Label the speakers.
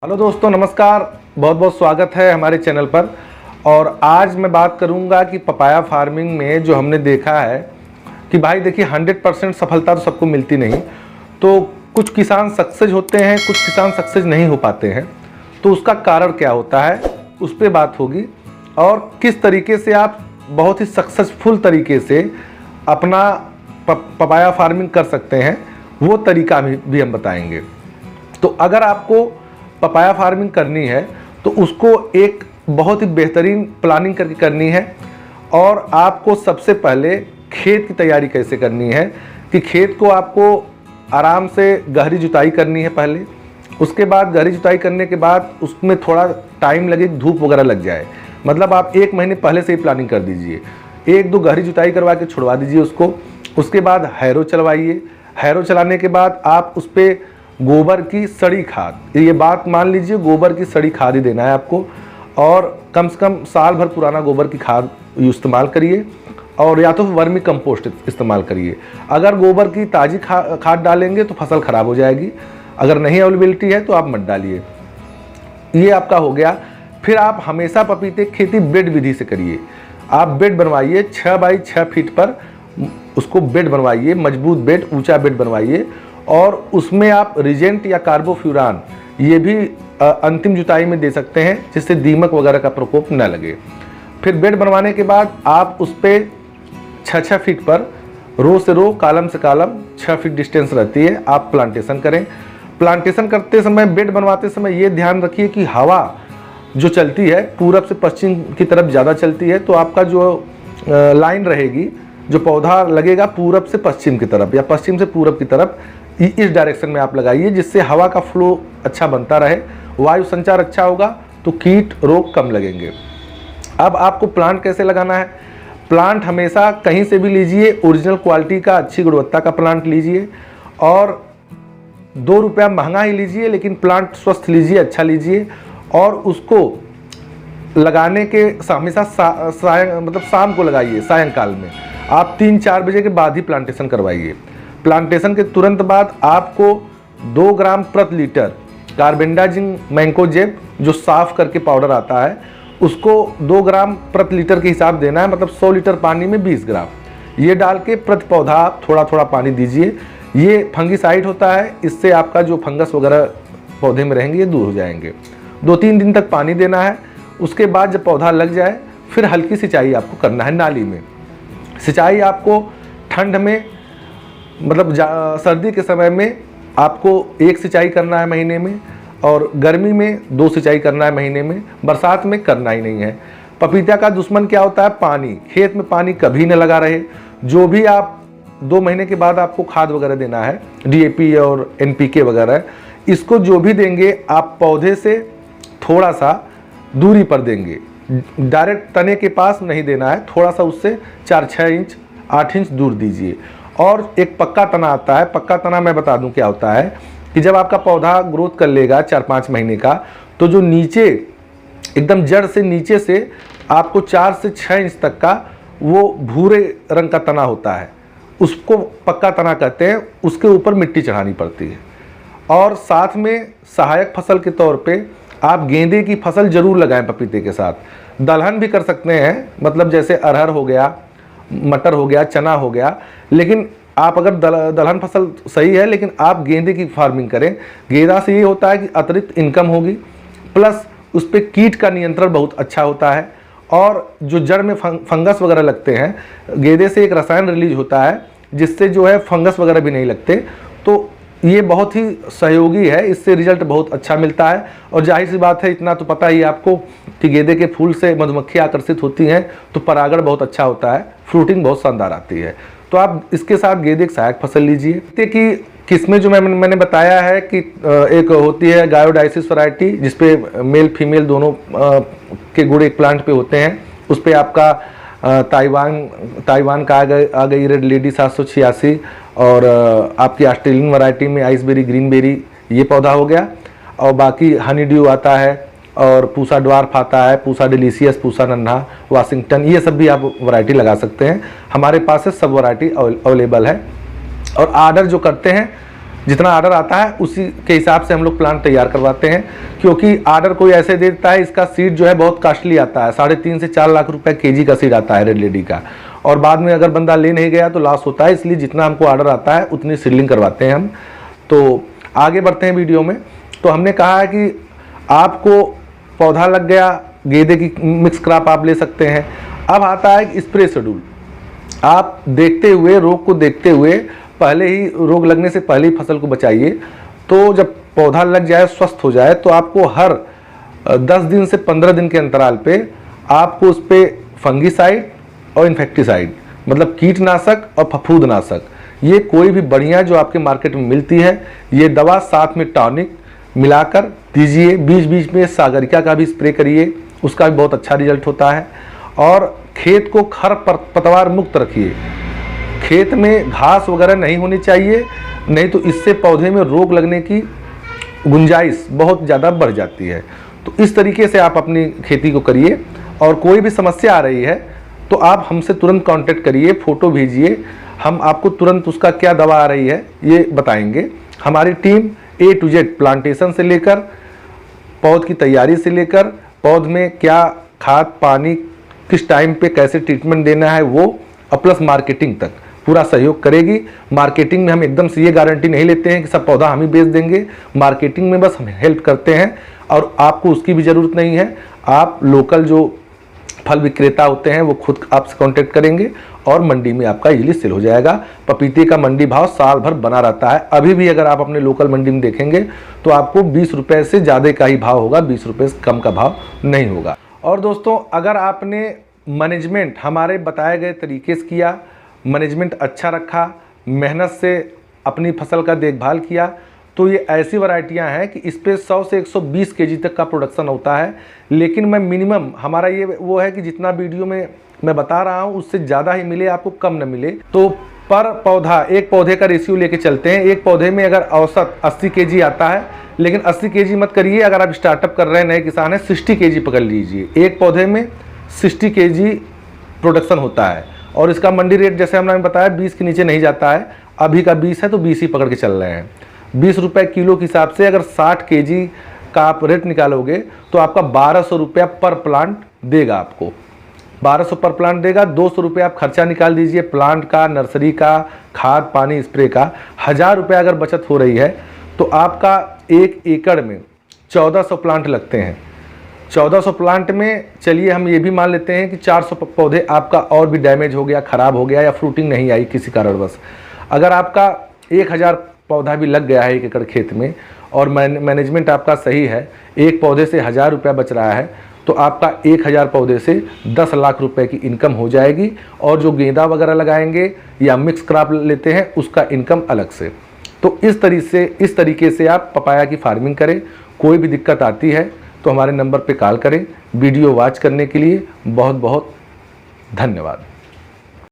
Speaker 1: Hello दोस्तों, नमस्कार। बहुत बहुत स्वागत है हमारे चैनल पर। और आज मैं बात करूंगा कि पपाया फार्मिंग में जो हमने देखा है कि भाई देखिए 100% सफलता तो सबको मिलती नहीं। तो कुछ किसान सक्सेस होते हैं, कुछ किसान सक्सेस नहीं हो पाते हैं। तो उसका कारण क्या होता है, उस पर बात होगी। और किस तरीके से आप बहुत ही सक्सेसफुल तरीके से अपना पपाया फार्मिंग कर सकते हैं, वो तरीका भी हम बताएंगे। तो अगर आपको पपाया फार्मिंग करनी है तो उसको एक बहुत ही बेहतरीन प्लानिंग करके करनी है। और आपको सबसे पहले खेत की तैयारी कैसे करनी है कि खेत को आपको आराम से गहरी जुताई करनी है पहले। उसके बाद गहरी जुताई करने के बाद उसमें थोड़ा टाइम लगे, धूप वगैरह लग जाए। मतलब आप 1 महीने पहले से ही प्लानिंग कर दीजिए। 1-2 गहरी जुताई करवा के छुड़वा दीजिए उसको। उसके बाद हैरो चलवाइए। हैरो चलाने के बाद आप उस पर गोबर की सड़ी खाद, ये बात मान लीजिए, गोबर की सड़ी खाद ही देना है आपको। और कम से कम साल भर पुराना गोबर की खाद इस्तेमाल करिए। और या तो वर्मी कंपोस्ट इस्तेमाल करिए। अगर गोबर की ताज़ी खाद डालेंगे तो फसल ख़राब हो जाएगी। अगर नहीं अवेलेबिलिटी है तो आप मत डालिए। ये आपका हो गया। फिर आप हमेशा पपीते की खेती बेड विधि से करिए। आप बेड बनवाइए 6 बाई 6 फीट पर, उसको बेड बनवाइए, मजबूत बेड, ऊंचा बेड बनवाइए। और उसमें आप रिजेंट या कार्बोफ्यूरान ये भी अंतिम जुताई में दे सकते हैं, जिससे दीमक वगैरह का प्रकोप न लगे। फिर बेड बनवाने के बाद आप उस पर 6-6 फीट पर, रो से रो, कॉलम से कॉलम 6 फीट डिस्टेंस रहती है, आप प्लांटेशन करें। प्लांटेशन करते समय, बेड बनवाते समय ये ध्यान रखिए कि हवा जो चलती है पूरब से पश्चिम की तरफ ज़्यादा चलती है। तो आपका जो लाइन रहेगी, जो पौधा लगेगा पूरब से पश्चिम की तरफ या पश्चिम से पूरब की तरफ, इस डायरेक्शन में आप लगाइए, जिससे हवा का फ्लो अच्छा बनता रहे, वायु संचार अच्छा होगा, तो कीट रोग कम लगेंगे। अब आपको प्लांट कैसे लगाना है? प्लांट हमेशा कहीं से भी लीजिए, ओरिजिनल क्वालिटी का, अच्छी गुणवत्ता का प्लांट लीजिए। और 2 रुपया महंगा ही लीजिए, लेकिन प्लांट स्वस्थ लीजिए, अच्छा लीजिए। और उसको लगाने के हमेशा मतलब शाम को लगाइए, सायंकाल में। आप 3-4 बजे के बाद ही प्लांटेशन करवाइए। प्लांटेशन के तुरंत बाद आपको 2 ग्राम प्रति लीटर कार्बेंडाजिम मैंकोजेब, जो साफ करके पाउडर आता है, उसको 2 ग्राम प्रति लीटर के हिसाब देना है। मतलब 100 लीटर पानी में 20 ग्राम ये डाल के प्रति पौधा आप थोड़ा थोड़ा पानी दीजिए। ये फंगिसाइड होता है, इससे आपका जो फंगस वगैरह पौधे में रहेंगे ये दूर हो जाएंगे। 2-3 दिन तक पानी देना है। उसके बाद जब पौधा लग जाए, फिर हल्की सिंचाई आपको करना है नाली में। सिंचाई आपको ठंड में, मतलब सर्दी के समय में आपको 1 सिंचाई करना है महीने में, और गर्मी में 2 सिंचाई करना है महीने में। बरसात में करना ही नहीं है। पपीता का दुश्मन क्या होता है? पानी। खेत में पानी कभी न लगा रहे। जो भी आप 2 महीने के बाद आपको खाद वगैरह देना है, DAP और NPK वगैरह, इसको जो भी देंगे आप पौधे से थोड़ा सा दूरी पर देंगे। डायरेक्ट तने के पास नहीं देना है, थोड़ा सा उससे 4-6 इंच 8 इंच दूर दीजिए। और एक पक्का तना आता है। पक्का तना मैं बता दूं क्या होता है कि जब आपका पौधा ग्रोथ कर लेगा 4-5 महीने का, तो जो नीचे एकदम जड़ से नीचे से आपको 4 से 6 इंच तक का वो भूरे रंग का तना होता है, उसको पक्का तना कहते हैं। उसके ऊपर मिट्टी चढ़ानी पड़ती है। और साथ में सहायक फसल के तौर पे आप गेंदे की फसल जरूर लगाएं पपीते के साथ। दलहन भी कर सकते हैं, मतलब जैसे अरहर हो गया, मटर हो गया, चना हो गया। लेकिन आप अगर दलहन फसल सही है, लेकिन आप गेंदे की फार्मिंग करें। गेंदा से ये होता है कि अतिरिक्त इनकम होगी, प्लस उस पर कीट का नियंत्रण बहुत अच्छा होता है। और जो जड़ में फंगस वगैरह लगते हैं, गेंदे से एक रसायन रिलीज होता है, जिससे जो है फंगस वगैरह भी नहीं लगते। तो ये बहुत ही सहयोगी है, इससे रिजल्ट बहुत अच्छा मिलता है। और जाहिर सी बात है, इतना तो पता ही आपको कि गेंदे के फूल से मधुमक्खी आकर्षित होती हैं, तो परागण बहुत अच्छा होता है, फ्रूटिंग बहुत शानदार आती है। तो आप इसके साथ गेंदे की सहायक फसल लीजिए। कि किस्में जो मैंने बताया है कि एक होती है गायोडाइसिस वैरायटी, जिसपे मेल फीमेल दोनों के गुण एक प्लांट पे होते हैं। उस पर आपका ताइवान का आ गई रेड लेडी 786, और आपकी ऑस्ट्रेलियन वैरायटी में आइसबेरी, ग्रीनबेरी, ये पौधा हो गया। और बाकी हनी ड्यू आता है, और पूसा ड्वार्फ आता है, पूसा डिलीशियस, पूसा नन्हा, वाशिंगटन, ये सब भी आप वैरायटी लगा सकते हैं। हमारे पास से सब वैरायटी अवेलेबल है। और आर्डर जो करते हैं जितना ऑर्डर आता है उसी के हिसाब से हम लोग प्लांट तैयार करवाते हैं, क्योंकि ऑर्डर कोई ऐसे देता है, इसका सीड जो है बहुत कॉस्टली आता है, 3.5 से 4 लाख रुपए केजी का सीड आता है रेड लेडी का, और बाद में अगर बंदा ले नहीं गया तो लॉस होता है। इसलिए जितना हमको ऑर्डर आता है उतनी सीडलिंग करवाते हैं हम। तो आगे बढ़ते हैं वीडियो में। तो हमने कहा है कि आपको पौधा लग गया, गेंदे की मिक्स क्रॉप आप ले सकते हैं। अब आता है स्प्रे शेड्यूल। आप देखते हुए, रोग को देखते हुए, पहले ही रोग लगने से पहले ही फसल को बचाइए। तो जब पौधा लग जाए, स्वस्थ हो जाए, तो आपको हर 10 दिन से 15 दिन के अंतराल पे आपको उस पर फंगीसाइड और इन्फेक्टिसाइड, मतलब कीटनाशक और फफूंदनाशक, ये कोई भी बढ़िया जो आपके मार्केट में मिलती है, ये दवा साथ में टॉनिक मिलाकर दीजिए। बीच बीच में सागरिका का भी स्प्रे करिए, उसका भी बहुत अच्छा रिजल्ट होता है। और खेत को खरपतवार मुक्त रखिए। खेत में घास वगैरह नहीं होनी चाहिए, नहीं तो इससे पौधे में रोग लगने की गुंजाइश बहुत ज़्यादा बढ़ जाती है। तो इस तरीके से आप अपनी खेती को करिए। और कोई भी समस्या आ रही है तो आप हमसे तुरंत कांटेक्ट करिए, फ़ोटो भेजिए, हम आपको तुरंत उसका क्या दवा आ रही है ये बताएंगे। हमारी team A to Z plantation से लेकर पौध की तैयारी से लेकर पौध में क्या खाद पानी किस टाइम पे कैसे ट्रीटमेंट देना है वो, और प्लस मार्केटिंग तक पूरा सहयोग करेगी। मार्केटिंग में हम एकदम से ये गारंटी नहीं लेते हैं कि सब पौधा हम ही बेच देंगे। मार्केटिंग में बस हम हेल्प करते हैं, और आपको उसकी भी ज़रूरत नहीं है। आप लोकल जो फल विक्रेता होते हैं वो खुद आपसे कांटेक्ट करेंगे और मंडी में आपका इजीली सेल हो जाएगा। पपीते का मंडी भाव साल भर बना रहता है। अभी भी अगर आप अपने लोकल मंडी में देखेंगे तो आपको 20 रुपये से ज़्यादा का ही भाव होगा, 20 रुपये से कम का भाव नहीं होगा। और दोस्तों, अगर आपने मैनेजमेंट हमारे बताए गए तरीके से किया, मैनेजमेंट अच्छा रखा, मेहनत से अपनी फसल का देखभाल किया, तो ये ऐसी वैरायटियां हैं कि इस पे 100 से 120 केजी तक का प्रोडक्शन होता है। लेकिन मैं मिनिमम हमारा ये वो है कि जितना वीडियो में मैं बता रहा हूँ उससे ज़्यादा ही मिले, आपको कम न मिले। तो पर पौधा, एक पौधे का रेशियो लेके चलते हैं। एक पौधे में अगर औसत 80 केजी आता है, लेकिन 80 केजी मत करिए। अगर आप स्टार्टअप कर रहे हैं, नए किसान हैं, 60 केजी पकड़ लीजिए। एक पौधे में 60 केजी प्रोडक्शन होता है, और इसका मंडी रेट जैसे हमने बताया 20 के नीचे नहीं जाता है। अभी का 20 है तो 20 ही पकड़ के चल रहे हैं। 20 रुपये किलो के हिसाब से अगर 60 केजी का आप रेट निकालोगे तो आपका 1200 रुपया पर प्लांट देगा। आपको 1200 पर प्लांट देगा। 200 रुपये आप खर्चा निकाल दीजिए प्लांट का, नर्सरी का, खाद पानी स्प्रे का। 1000 रुपये अगर बचत हो रही है तो आपका 1 एकड़ में 1400 प्लांट लगते हैं। 1400 प्लांट में चलिए हम ये भी मान लेते हैं कि 400 पौधे आपका और भी डैमेज हो गया, ख़राब हो गया, या फ्रूटिंग नहीं आई किसी कारणवश। अगर आपका 1000 पौधा भी लग गया है 1 एकड़ खेत में, और मैनेजमेंट आपका सही है, एक पौधे से 1000 रुपया बच रहा है, तो आपका 1000 पौधे से 10 लाख रुपए की इनकम हो जाएगी। और जो गेंदा वगैरह लगाएंगे या मिक्स क्रॉप लेते हैं उसका इनकम अलग से। तो इस तरीके से आप पपाया की फार्मिंग करें। कोई भी दिक्कत आती है तो हमारे नंबर पे कॉल करें। वीडियो वॉच करने के लिए बहुत बहुत धन्यवाद।